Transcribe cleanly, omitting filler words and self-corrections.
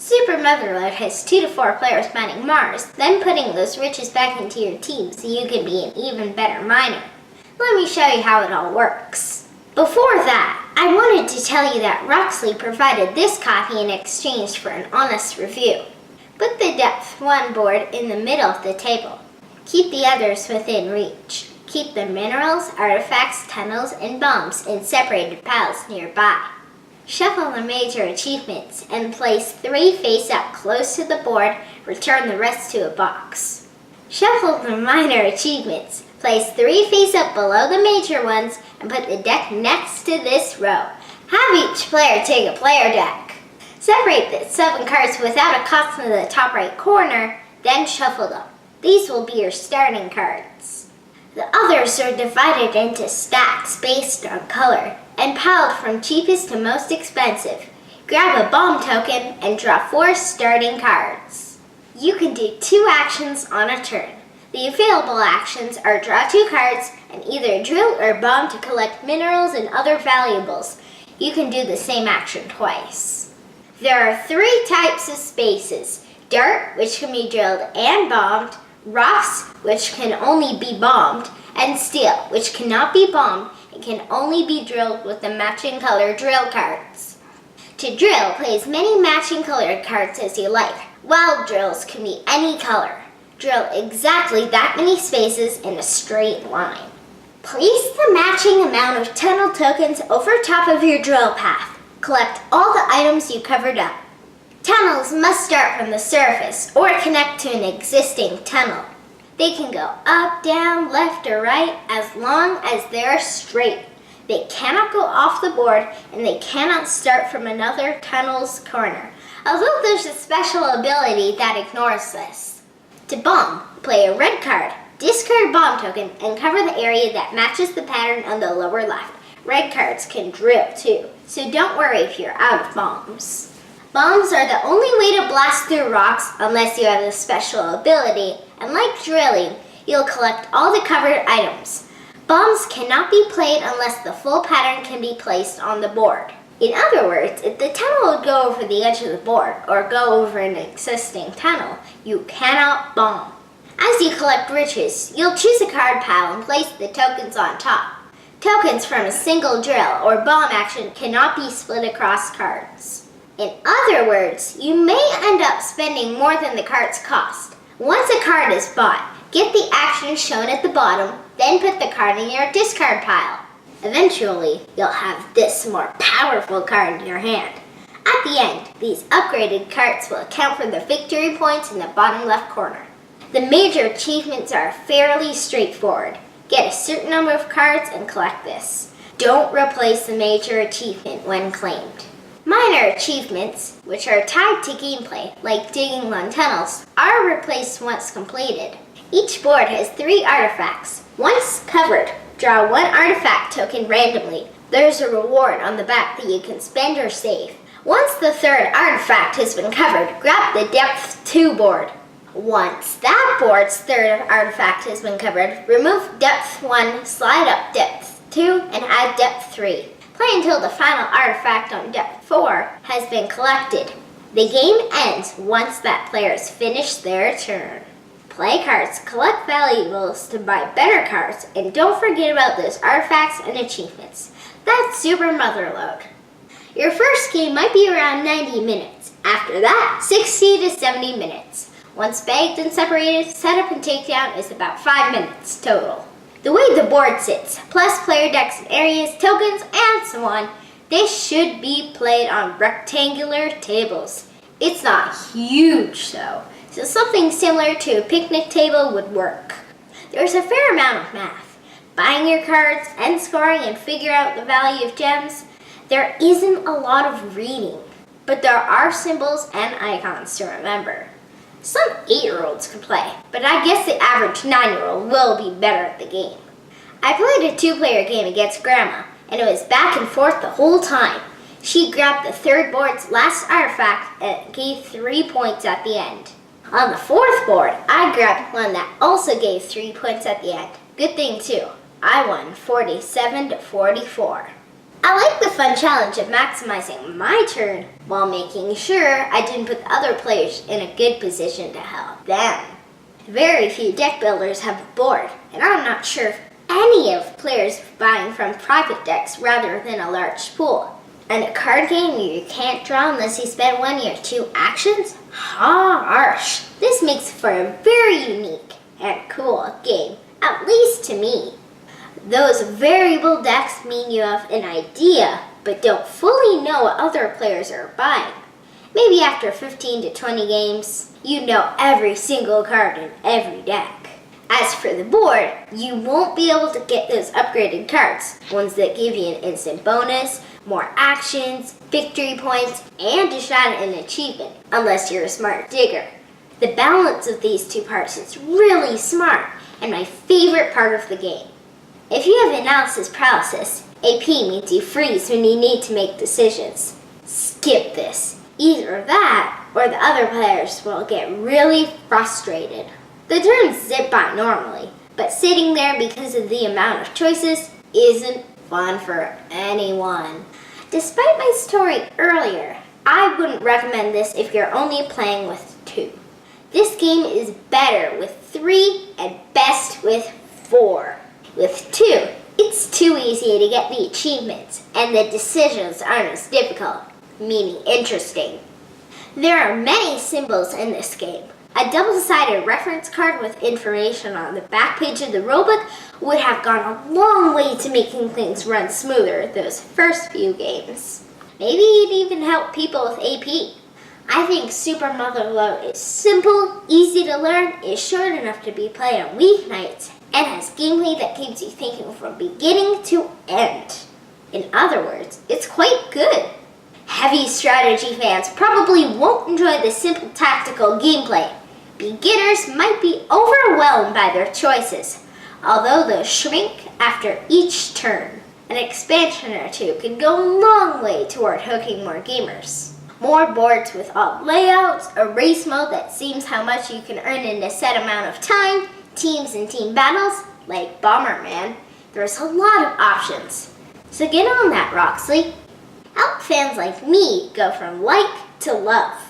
Super Motherload has 2 to 4 players mining Mars, then putting those riches back into your team so you can be an even better miner. Let me show you how it all works. Before that, I wanted to tell you that Roxley provided this copy in exchange for an honest review. Put the Depth 1 board in the middle of the table. Keep the others within reach. Keep the minerals, artifacts, tunnels, and bombs in separated piles nearby. Shuffle the major achievements and place 3 face up close to the board, return the rest to a box. Shuffle the minor achievements, place 3 face up below the major ones, and put the deck next to this row. Have each player take a player deck. Separate the 7 cards without a cost in the top right corner, then shuffle them. These will be your starting cards. The others are divided into stacks based on color and piled from cheapest to most expensive. Grab a bomb token and draw 4 starting cards. You can do 2 actions on a turn. The available actions are draw 2 cards and either drill or bomb to collect minerals and other valuables. You can do the same action twice. There are 3 types of spaces: dirt, which can be drilled and bombed, rocks, which can only be bombed, and steel, which cannot be bombed and can only be drilled with the matching color drill cards. To drill, play as many matching colored cards as you like. Wild drills can be any color. Drill exactly that many spaces in a straight line. Place the matching amount of tunnel tokens over top of your drill path. Collect all the items you covered up. Tunnels must start from the surface or connect to an existing tunnel. They can go up, down, left, or right as long as they're straight. They cannot go off the board and they cannot start from another tunnel's corner, although there's a special ability that ignores this. To bomb, play a red card, discard a bomb token, and cover the area that matches the pattern on the lower left. Red cards can drill too, so don't worry if you're out of bombs. Bombs are the only way to blast through rocks unless you have a special ability, and like drilling, you'll collect all the covered items. Bombs cannot be played unless the full pattern can be placed on the board. In other words, if the tunnel would go over the edge of the board or go over an existing tunnel, you cannot bomb. As you collect riches, you'll choose a card pile and place the tokens on top. Tokens from a single drill or bomb action cannot be split across cards. In other words, you may end up spending more than the cards cost. Once a card is bought, get the action shown at the bottom, then put the card in your discard pile. Eventually, you'll have this more powerful card in your hand. At the end, these upgraded cards will account for the victory points in the bottom left corner. The major achievements are fairly straightforward. Get a certain number of cards and collect this. Don't replace the major achievement when claimed. Minor achievements, which are tied to gameplay, like digging on tunnels, are replaced once completed. Each board has 3 artifacts. Once covered, draw 1 artifact token randomly. There's a reward on the back that you can spend or save. Once the 3rd artifact has been covered, grab the Depth 2 board. Once that board's 3rd artifact has been covered, remove Depth 1, slide up Depth 2, and add Depth 3. Play until the final artifact on Depth 4 has been collected. The game ends once that player has finished their turn. Play cards, collect valuables to buy better cards, and don't forget about those artifacts and achievements. That's Super Motherload. Your first game might be around 90 minutes. After that, 60 to 70 minutes. Once bagged and separated, setup and takedown is about 5 minutes total. The way the board sits, plus player decks and areas, tokens, and so on, this should be played on rectangular tables. It's not huge though, so something similar to a picnic table would work. There's a fair amount of math. Buying your cards, end scoring, and figure out the value of gems. There isn't a lot of reading, but there are symbols and icons to remember. Some 8-year-olds can play, but I guess the average 9-year-old will be better at the game. I played a 2-player game against Grandma, and it was back and forth the whole time. She grabbed the 3rd board's last artifact and gave 3 points at the end. On the 4th board, I grabbed one that also gave 3 points at the end. Good thing too, I won 47 to 44. I like the fun challenge of maximizing my turn while making sure I didn't put the other players in a good position to help them. Very few deck builders have a board, and I'm not sure if any of players buying from private decks rather than a large pool. And a card game you can't draw unless you spend one of your 2 actions? Harsh! This makes for a very unique and cool game, at least to me. Those variable decks mean you have an idea, but don't fully know what other players are buying. Maybe after 15 to 20 games, you know every single card in every deck. As for the board, you won't be able to get those upgraded cards, ones that give you an instant bonus, more actions, victory points, and a shot at an achievement, unless you're a smart digger. The balance of these 2 parts is really smart, and my favorite part of the game. If you have analysis paralysis, AP means you freeze when you need to make decisions. Skip this. Either that, or the other players will get really frustrated. The turns zip by normally, but sitting there because of the amount of choices isn't fun for anyone. Despite my story earlier, I wouldn't recommend this if you're only playing with 2. This game is better with 3 and best with 4. With 2, it's too easy to get the achievements, and the decisions aren't as difficult, meaning interesting. There are many symbols in this game. A double-sided reference card with information on the back page of the rulebook would have gone a long way to making things run smoother those first few games. Maybe it'd even help people with AP. I think Super Mother Lode is simple, easy to learn, is short enough to be played on weeknights, and has gameplay that keeps you thinking from beginning to end. In other words, it's quite good. Heavy strategy fans probably won't enjoy the simple tactical gameplay. Beginners might be overwhelmed by their choices, although they'll shrink after each turn. An expansion or 2 could go a long way toward hooking more gamers. More boards with odd layouts, a race mode that seems how much you can earn in a set amount of time, teams and team battles, like Bomberman. There's a lot of options. So get on that, Roxley. Help fans like me go from like to love.